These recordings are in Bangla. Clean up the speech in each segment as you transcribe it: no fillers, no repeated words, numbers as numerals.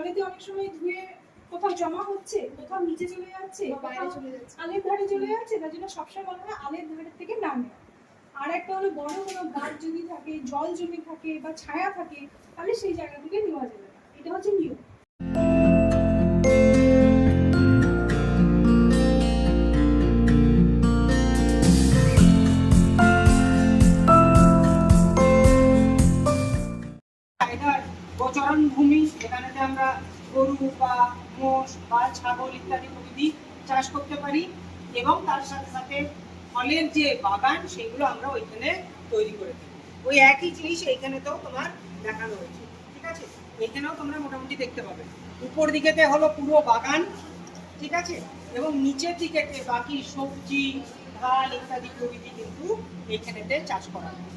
জলেতে অনেক সময় ধুয়ে কোথাও জমা হচ্ছে, কোথাও নিচে চলে যাচ্ছে, আলের ধারে চলে যাচ্ছে, তার জন্য সবসময় বলা হয় আলের ধারে থেকে না নেওয়া। আর একটা হলো বড় কোনো গাছ যদি থাকে, জল জমে থাকে বা ছায়া থাকে, তাহলে সেই জায়গা থেকে নেওয়া যাবে না। এটা হচ্ছে নিয়ম। গোচরণ ভূমি, এখানে আমরা গরু বা মোষ বা ছাগল ইত্যাদি প্রভৃতি চাষ করতে পারি, এবং তার সাথে সাথে ফলের যে বাগান সেগুলো আমরা ওইখানে তৈরি করে দিই। ওই একই জিনিস এইখানেতেও তোমার দেখানো হয়েছে, ঠিক আছে? এখানেও তোমরা মোটামুটি দেখতে পাবে। উপর দিকেতে হলো পুরো বাগান, ঠিক আছে, এবং নিচের দিকেতে বাকি সবজি, ধান ইত্যাদি প্রভৃতি কিন্তু এইখানেতে চাষ করা হয়,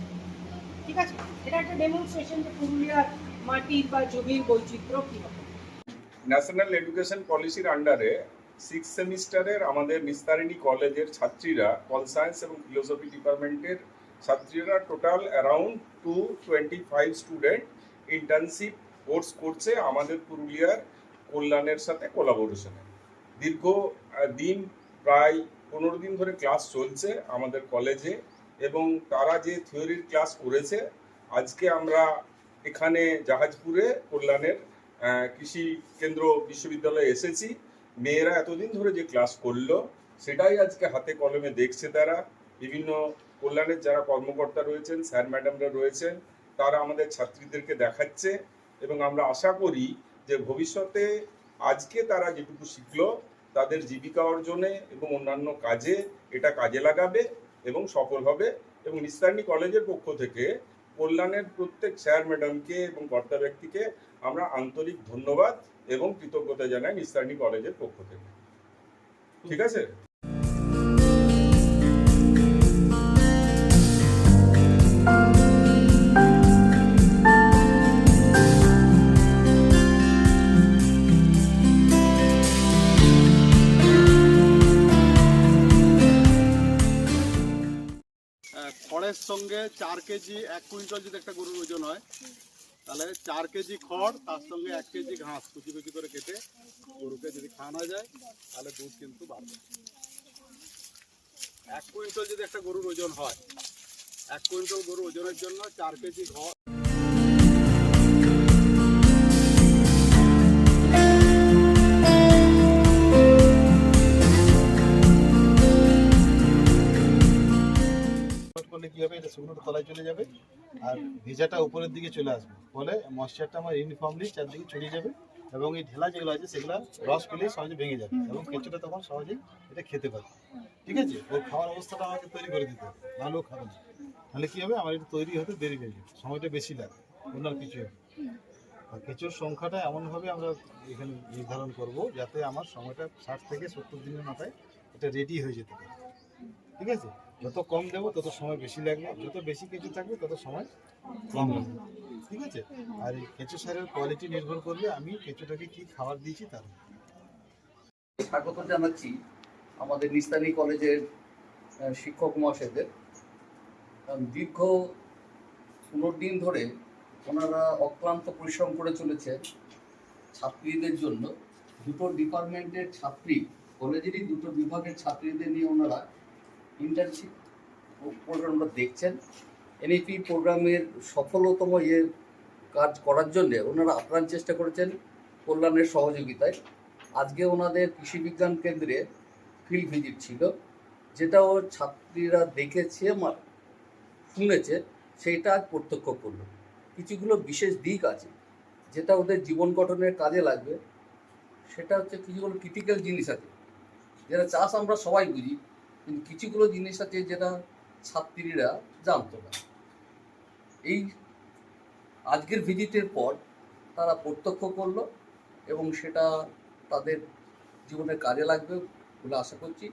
ঠিক আছে? এটা একটা ডেমনস্ট্রেশন যে পুরুলিয়ার মাটির বা জমির বৈচিত্র্য কি হবে। ন্যাশনাল এডুকেশন পলিসির আন্ডারে 6 সেমিস্টারের আমাদের নিস্তারিণী কলেজের ছাত্রীরা, পল সায়েন্স এবং ফিলোসফি ডিপার্টমেন্টের ছাত্রীরা total around 225 student internship course করছে আমাদের পুরুলিয়ার কল্যাণের সাথে কোলাবোরেশনে। দীর্ঘ দিন প্রায় 15 দিন ধরে ক্লাস চলছে আমাদের কলেজে, এবং তারা যে থিওরির ক্লাস করেছে, আজকে আমরা এখানে জাহাজপুরে কল্যাণের কৃষি কেন্দ্র বিশ্ববিদ্যালয়ে এসেছি। মেয়েরা এতদিন ধরে যে ক্লাস করলো সেটাই আজকে হাতে কলমে দেখছে তারা। বিভিন্ন কল্যাণের যারা কর্মকর্তা রয়েছেন, স্যার ম্যাডামরা রয়েছেন, তারা আমাদের ছাত্রীদেরকে দেখাচ্ছে, এবং আমরা আশা করি যে ভবিষ্যতে আজকে তারা যেটুকু শিখলো তাদের জীবিকা অর্জনে এবং অন্যান্য কাজে এটা কাজে লাগাবে এবং সফল হবে। এবং নিস্তারিণী কলেজের পক্ষ থেকে কল্যাণের প্রত্যেক স্যার ম্যাডামকে এবং কর্তা ব্যক্তিকে আমরা আন্তরিক ধন্যবাদ এবং কৃতজ্ঞতা জানাই নিস্তারিণী কলেজের পক্ষ থেকে। ঠিক আছে? খড়ের সঙ্গে 4 কেজি 1 কুইন্টাল যদি একটা গরুর ওজন হয়, তাহলে 4 কেজি খড়, তার সঙ্গে 1 কেজি ঘাস কুচি কুচি করে কেটে গরুকে যদি খাওয়ানো যায় তাহলে দুধ কিন্তু বাড়বে। 1 কুইন্টাল যদি একটা গরুর ওজন হয়, 1 কুইন্টাল গরুর ওজনের জন্য 4 কেজি খড়। কি হবে, এটা শুকনোটা তলায় চলে যাবে আর ভেজাটা উপরের দিকে চলে আসবে, ফলে ময়েশ্চারটা আমার ইউনিফর্মলি চারদিকে ছড়িয়ে যাবে, এবং এই ঢেলা যেগুলো আছে সেগুলো রস পেলে সহজে ভেঙে যাবে, এবং কেঁচোটা তখন সহজেই এটা খেতে পারবে। ঠিক আছে? ওর খাওয়ার অবস্থাটা আমাকে তৈরি করে দিতে হবে, ভালো খাবে না, তাহলে কি হবে, আমার এটা তৈরি হতে দেরি হয়ে যাবে, সময়টা বেশি লাগে, অন্য কিছু হবে। আর কেঁচোর সংখ্যাটা এমনভাবে আমরা এখানে নির্ধারণ করব যাতে আমার সময়টা 60 থেকে 70 দিনের মাথায় এটা রেডি হয়ে যেতে পারে। ঠিক আছে? যত কম দেবো তত সময় বেশি লাগবে, যত বেশি কেঁচো থাকবে তত সময় কম লাগবে। ঠিক আছে? আর এই কেঁচো সারের কোয়ালিটি নির্ভর করবে আমি কেঁচোটাকে কি খাবার দিয়েছি তার। স্বাগত জানাচ্ছি আমাদের নিস্তারিণী কলেজের শিক্ষক মহাশয়দের। দীর্ঘ 15 দিন ধরে ওনারা অক্লান্ত পরিশ্রম করে চলেছেন ছাত্রীদের জন্য। দুটো ডিপার্টমেন্টের ছাত্রী, কলেজেরই দুটো বিভাগের ছাত্রীদের নিয়ে ওনারা ইন্টার্নশিপ প্রোগ্রামটা দেখছেন। এনইপি প্রোগ্রামের সফলতম কাজ করার জন্য ওনারা আপ্রাণ চেষ্টা করেছেন কল্যাণের সহযোগিতায়। আজকে ওনাদের কৃষি বিজ্ঞান কেন্দ্রে ফিল্ড ভিজিট ছিল, যেটাও ছাত্রীরা দেখেছে, শুনেছে, সেইটা আজ প্রত্যক্ষ করলো। কিছুগুলো বিশেষ দিক আছে যেটা ওদের জীবন গঠনের কাজে লাগবে। সেটা হচ্ছে কিছুগুলো ক্রিটিক্যাল জিনিস আছে, যেটা চাষ আমরা সবাই বুঝি, কিন্তু কিছুগুলো জিনিস আছে যেটা ছাত্রীরা জানতো না। এই আজকের ভিজিটের পর তারা প্রত্যক্ষ করলো, এবং সেটা তাদের জীবনে কাজে লাগবে বলে আশা করছি।